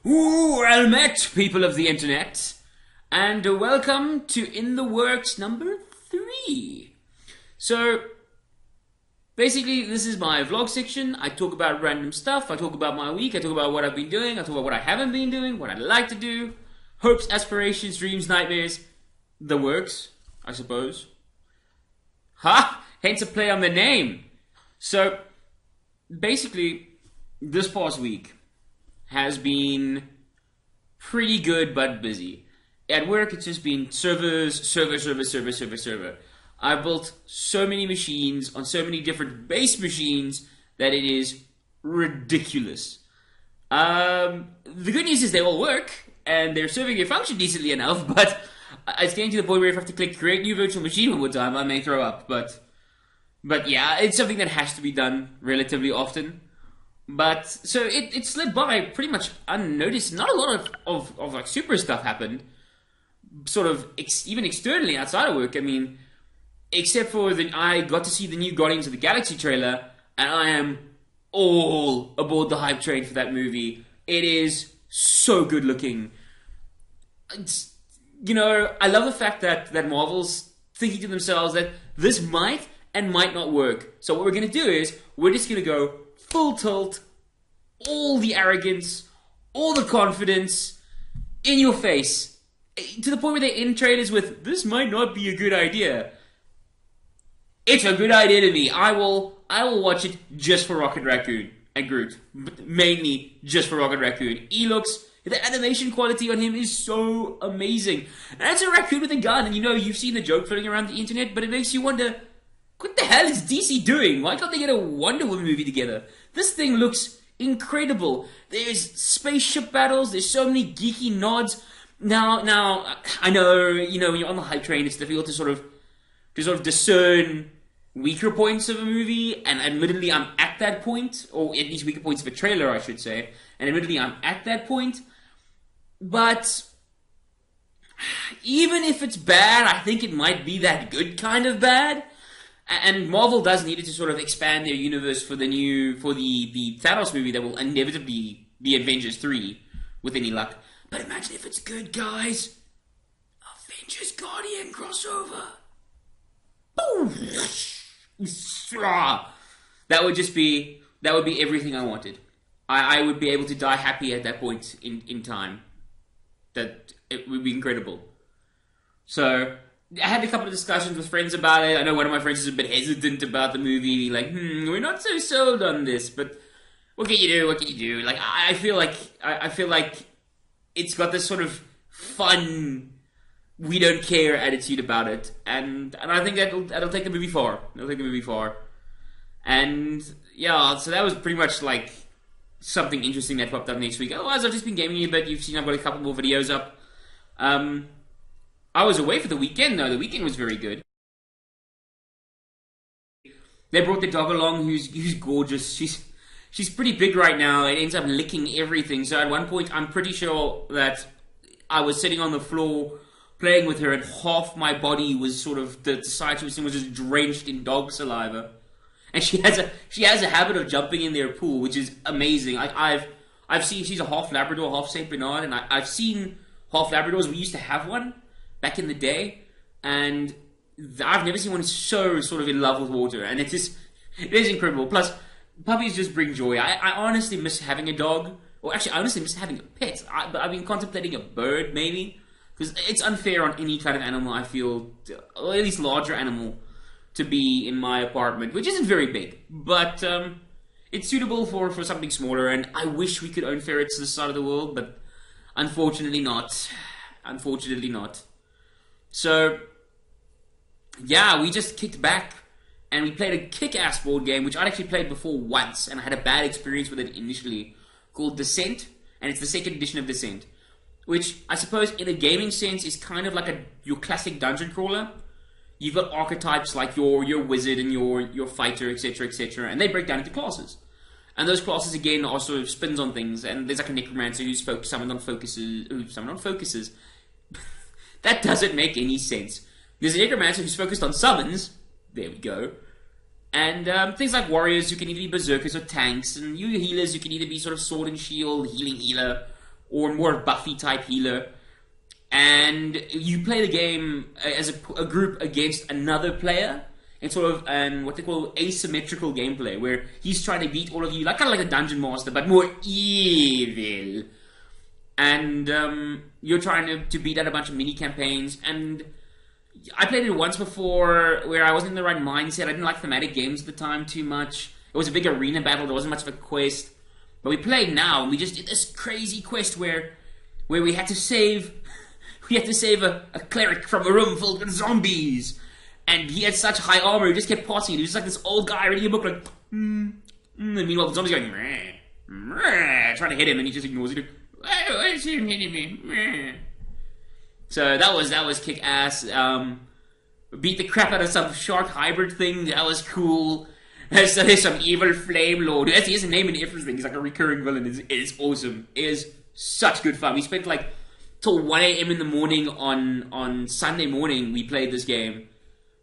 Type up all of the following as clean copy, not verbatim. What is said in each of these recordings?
Well met, people of the internet, and welcome to In the Works number 3. So, basically, this is my vlog section. I talk about random stuff, I talk about my week, I talk about what I've been doing, I talk about what I haven't been doing, what I'd like to do, hopes, aspirations, dreams, nightmares, the works, I suppose. Ha! Hence a play on the name. So, basically, this past week has been pretty good but busy. At work, it's just been server. I built so many machines on so many different base machines that it is ridiculous. The good news is they all work, and they're serving a function decently enough, but it's getting to the point where if I have to click create new virtual machine one more time, I may throw up, but yeah, it's something that has to be done relatively often. But, so it slid by pretty much unnoticed. Not a lot of like super stuff happened. Sort of, even externally outside of work. I mean, except for I got to see the new Guardians of the Galaxy trailer, and I am all aboard the hype train for that movie. It is so good looking. I love the fact that Marvel's thinking to themselves that this might and might not work. So what we're going to do is, we're just going to go full tilt, all the arrogance, all the confidence, in your face. To the point where they end trailers with, this might not be a good idea. It's a good idea to me. I will watch it just for Rocket Raccoon and Groot. But mainly just for Rocket Raccoon. The animation quality on him is so amazing. And that's a raccoon with a gun, and you've seen the joke floating around the internet, but it makes you wonder, what the hell is DC doing? Why can't they get a Wonder Woman movie together? This thing looks incredible. There's spaceship battles. There's so many geeky nods. Now, I know, when you're on the hype train, it's difficult to sort of discern weaker points of a movie. And admittedly, I'm at that point, or at least weaker points of a trailer, I should say. And admittedly, I'm at that point. But even if it's bad, I think it might be that good kind of bad. And Marvel does need to sort of expand their universe for the Thanos movie that will inevitably be Avengers 3, with any luck. But imagine if it's good, guys. Avengers Guardian crossover. That would be everything I wanted. I would be able to die happy at that point in time. That it would be incredible. So I had a couple of discussions with friends about it. I know one of my friends is a bit hesitant about the movie, like, we're not so sold on this, but what can you do? Like, I feel like it's got this sort of fun, we don't care attitude about it, and I think that'll take the movie far. And yeah, so that was pretty much like something interesting that popped up next week. Otherwise, I've just been gaming a bit. You've seen I've got a couple more videos up. I was away for the weekend, though. The weekend was very good. They brought the dog along, who's gorgeous. She's pretty big right now. It ends up licking everything. So at one point, I'm pretty sure that I was sitting on the floor playing with her, and half my body was sort of the side she was sitting was just drenched in dog saliva. And she has a habit of jumping in their pool, which is amazing. I've seen, she's a half Labrador, half Saint Bernard, and I've seen half Labradors. We used to have one back in the day, and I've never seen one so sort of in love with water, and it is incredible. Plus, puppies just bring joy. I honestly miss having a dog, or actually, I honestly miss having a pet. But I've been contemplating a bird, maybe, because it's unfair on any kind of animal, I feel, or at least larger animal, to be in my apartment, which isn't very big, but it's suitable for something smaller, and I wish we could own ferrets this side of the world, but unfortunately not. So, yeah, we just kicked back, and we played a kick-ass board game, which I'd actually played before once, and I had a bad experience with it initially, called Descent, and it's the second edition of Descent, which I suppose in a gaming sense is kind of like your classic dungeon crawler. You've got archetypes like your wizard and your fighter, etc., and they break down into classes. And those classes, again, are sort of spins on things, and there's like a necromancer who's summoned on focuses. That doesn't make any sense. There's a necromancer who's focused on summons. There we go. And things like warriors who can either be berserkers or tanks, and you healers who can either be sort of sword and shield, healing healer, or more Buffy type healer. And you play the game as a group against another player. It's sort of what they call asymmetrical gameplay, where he's trying to beat all of you, kind of like a dungeon master, but more evil. And you're trying to beat out a bunch of mini campaigns. And I played it once before, where I wasn't in the right mindset. I didn't like thematic games at the time too much. It was a big arena battle. There wasn't much of a quest. But we played now, and we just did this crazy quest where we had to save. We had to save a cleric from a room filled with zombies. And he had such high armor, he just kept passing it. He was just like this old guy reading a book, like, And meanwhile, the zombies going, trying to hit him, and he just ignores it. Why is he hitting me? So that was kick ass. Beat the crap out of some shark hybrid thing. That was cool. There's some evil flame lord. He has a name and everything. He's like a recurring villain. It is awesome. It is such good fun. We spent till 1 a.m. in the morning on Sunday morning. We played this game.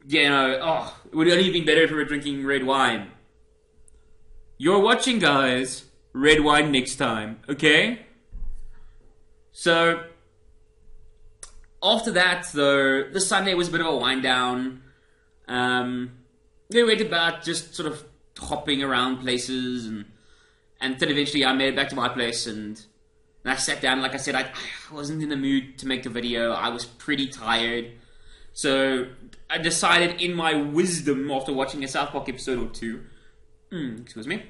You know, it would only have been better if we were drinking red wine. You're watching, guys. Red wine next time, okay? So, after that, though, the Sunday was a bit of a wind down. We went about just sort of hopping around places, and then eventually I made it back to my place, and I sat down. Like I said, I wasn't in the mood to make a video. I was pretty tired. So I decided, in my wisdom, after watching a South Park episode or two, excuse me,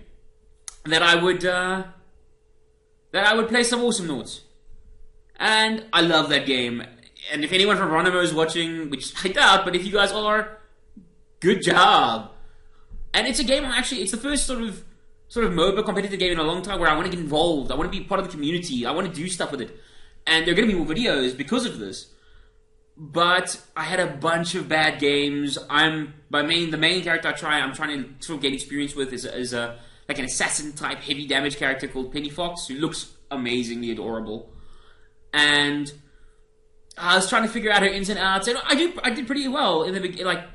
that I would play some Awesome Noughts. And I love that game. And if anyone from Ronimo is watching, which I doubt, but if you guys are, good job. And it's a game it's the first sort of MOBA competitive game in a long time where I want to get involved. I want to be part of the community. I want to do stuff with it. And there are going to be more videos because of this. But I had a bunch of bad games. The main character I'm trying to sort of get experience with is an assassin type heavy damage character called Penny Fox, who looks amazingly adorable. And I was trying to figure out her ins and outs, and I did pretty well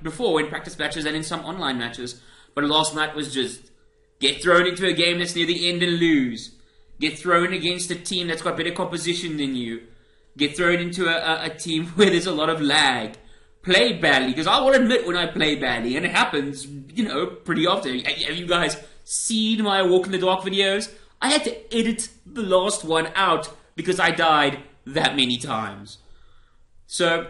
before in practice matches and in some online matches. But last night was just get thrown into a game that's near the end and lose. Get thrown against a team that's got better composition than you. Get thrown into a team where there's a lot of lag. Play badly, because I will admit when I play badly, and it happens, pretty often. Have you guys seen my Walk in the Dark videos? I had to edit the last one out because I died that many times. So,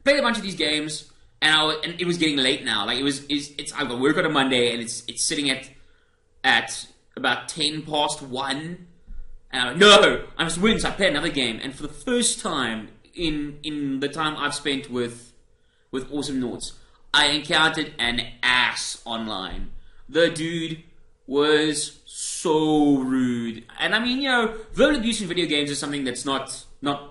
played a bunch of these games, and it was getting late now. I got work on a Monday, and it's sitting at about 1:10. And I'm like, no, I must win, so I play another game. And for the first time in the time I've spent with Awesome Noughts, I encountered an ass online. The dude was so rude. And I mean, verbal abuse in video games is something that's not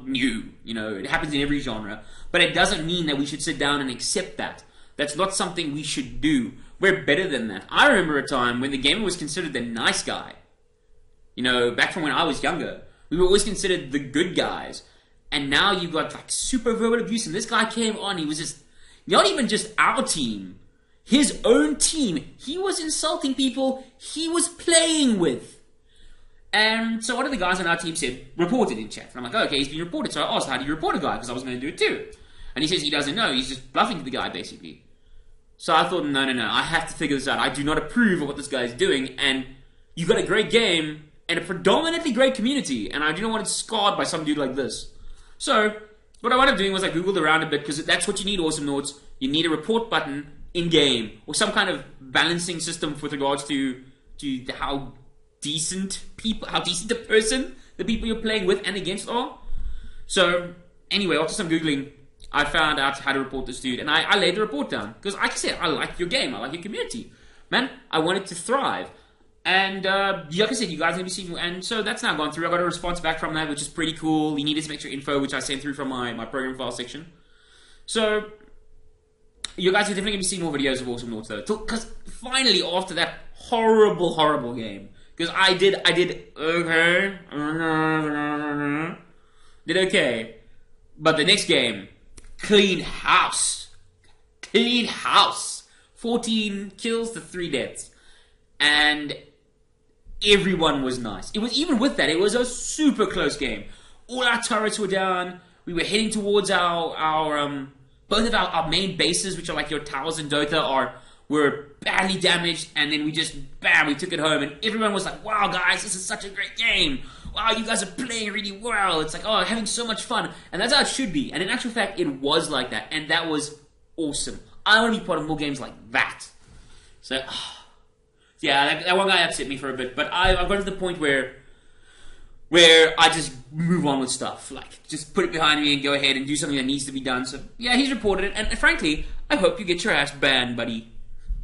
new. It happens in every genre. But it doesn't mean that we should sit down and accept that. That's not something we should do. We're better than that. I remember a time when the gamer was considered the nice guy. Back from when I was younger, we were always considered the good guys. And now you've got super verbal abuse. And this guy came on, he was just, not even just our team, his own team. He was insulting people he was playing with. And so one of the guys on our team said, report it in chat. And I'm like, okay, he's been reported. So I asked, how do you report a guy? Because I was going to do it too. And he says he doesn't know. He's just bluffing the guy, basically. So I thought, no. I have to figure this out. I do not approve of what this guy is doing. And you got a great game and a predominantly great community, and I do not want it scarred by some dude like this. So, what I wound up doing was I googled around a bit, because that's what you need, Awesome Noughts. You need a report button in-game, or some kind of balancing system with regards to how decent a person the people you're playing with and against are. So, anyway, after some googling, I found out how to report this dude, and I laid the report down. Because, like I said, I like your game, I like your community. Man, I want it to thrive. And, like I said, you guys are going to be seeing, and so that's now gone through. I got a response back from that, which is pretty cool. He needed some extra info, which I sent through from my program file section. So, you guys are definitely going to be seeing more videos of Awesome Noughts, though. Because, finally, after that horrible, horrible game, because I did okay. Did okay. But the next game, clean house. 14 kills to 3 deaths. And everyone was nice. It was, even with that, it was a super close game. All our turrets were down. We were heading towards our both of our main bases, which are like your towers in Dota, were badly damaged, and then we just, bam, we took it home, and everyone was like, wow, guys, this is such a great game. Wow, you guys are playing really well. It's like, oh, having so much fun. And that's how it should be. And in actual fact, it was like that, and that was awesome. I want to be part of more games like that. So, yeah, that one guy upset me for a bit, but I've gotten to the point where I just move on with stuff. Like, just put it behind me and go ahead and do something that needs to be done. So, yeah, he's reported it, and frankly, I hope you get your ass banned, buddy.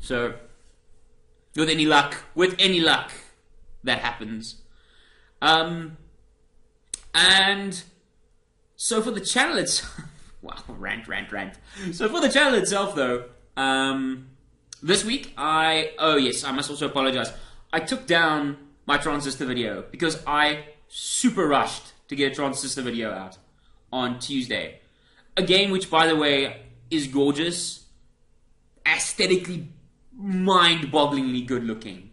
So, with any luck, that happens. And so for the channel itself, wow, rant. So for the channel itself, though, this week, oh yes, I must also apologize. I took down my Transistor video because I super rushed to get a Transistor video out on Tuesday. A game which, by the way, is gorgeous, aesthetically mind-bogglingly good looking.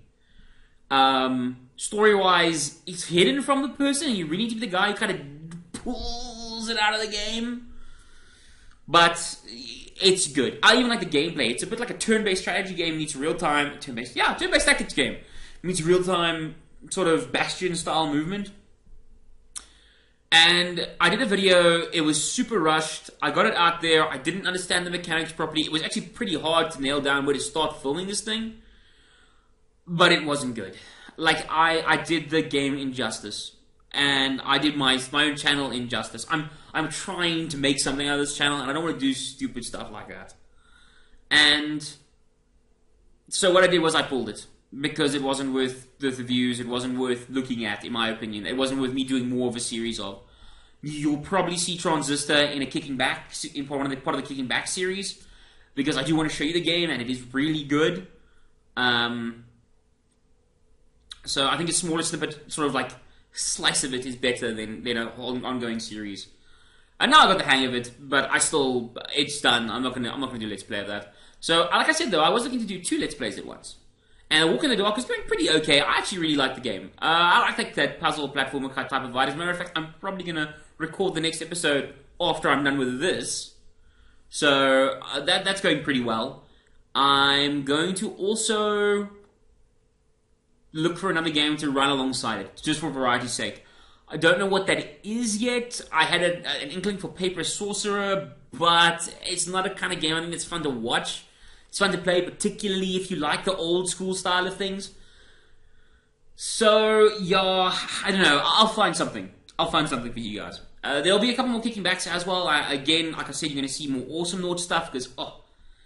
Story-wise, it's hidden from the person, and you really need to be the guy who kind of pulls it out of the game. But it's good. I even like the gameplay. It's a bit like a turn-based strategy game meets real-time... Turn-based tactics game meets real-time sort of Bastion-style movement. And I did a video. It was super rushed. I got it out there. I didn't understand the mechanics properly. It was actually pretty hard to nail down where to start filming this thing. But it wasn't good. Like, I did the game injustice. And I did my own channel injustice. I'm trying to make something out of this channel, and I don't want to do stupid stuff like that. And so what I did was I pulled it. Because it wasn't worth the views, it wasn't worth looking at, in my opinion. It wasn't worth me doing more of a series of. You'll probably see Transistor in part of the Kicking Back series, because I do want to show you the game, and it is really good. So I think a smaller snippet, sort of like slice of it, is better than an ongoing series. And now I got the hang of it, but it's done. I'm not gonna do Let's Play of that. So, like I said though, I was looking to do 2 Let's Plays at once. And Walk in the Dark was going pretty okay. I actually really like the game. I like that puzzle platformer type of vibe. As a matter of fact, I'm probably going to record the next episode after I'm done with this. So that's going pretty well. I'm going to also look for another game to run alongside it, just for variety's sake. I don't know what that is yet. I had an inkling for Paper Sorcerer, but it's not a kind of game I think it's fun to watch. It's fun to play, particularly if you like the old school style of things. So, yeah, I don't know. I'll find something. I'll find something for you guys. There'll be a couple more Kicking Backs as well. Again, like I said, you're going to see more Awesome Lord stuff, because, that's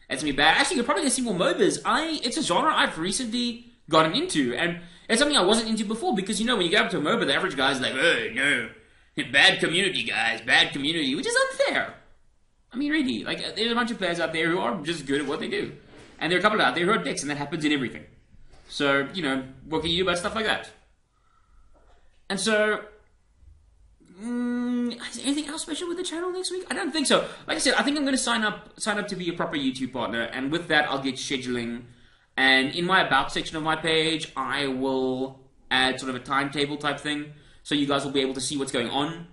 going to be bad. Actually, you're probably going to see more MOBAs. It's a genre I've recently gotten into, and it's something I wasn't into before, because, when you go up to a MOBA, the average guy's like, oh, no, bad community, guys, bad community, which is unfair. I mean, really, like, there's a bunch of players out there who are just good at what they do. And there are a couple out there who are dicks, and that happens in everything. So, what can you do about stuff like that? And so, is there anything else special with the channel next week? I don't think so. Like I said, I think I'm going to sign up to be a proper YouTube partner, and with that, I'll get scheduling. And in my About section of my page, I will add sort of a timetable type thing, so you guys will be able to see what's going on.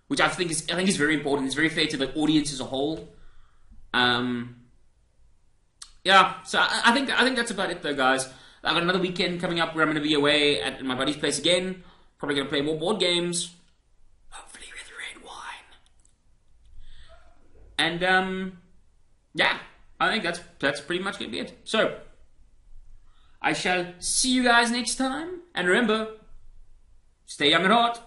Which I think is very important. It's very fair to the audience as a whole. Yeah, so I think that's about it though, guys. I've got another weekend coming up where I'm going to be away at my buddy's place again. Probably going to play more board games. Hopefully with red wine. And yeah, I think that's pretty much going to be it. So I shall see you guys next time. And remember, stay young at heart.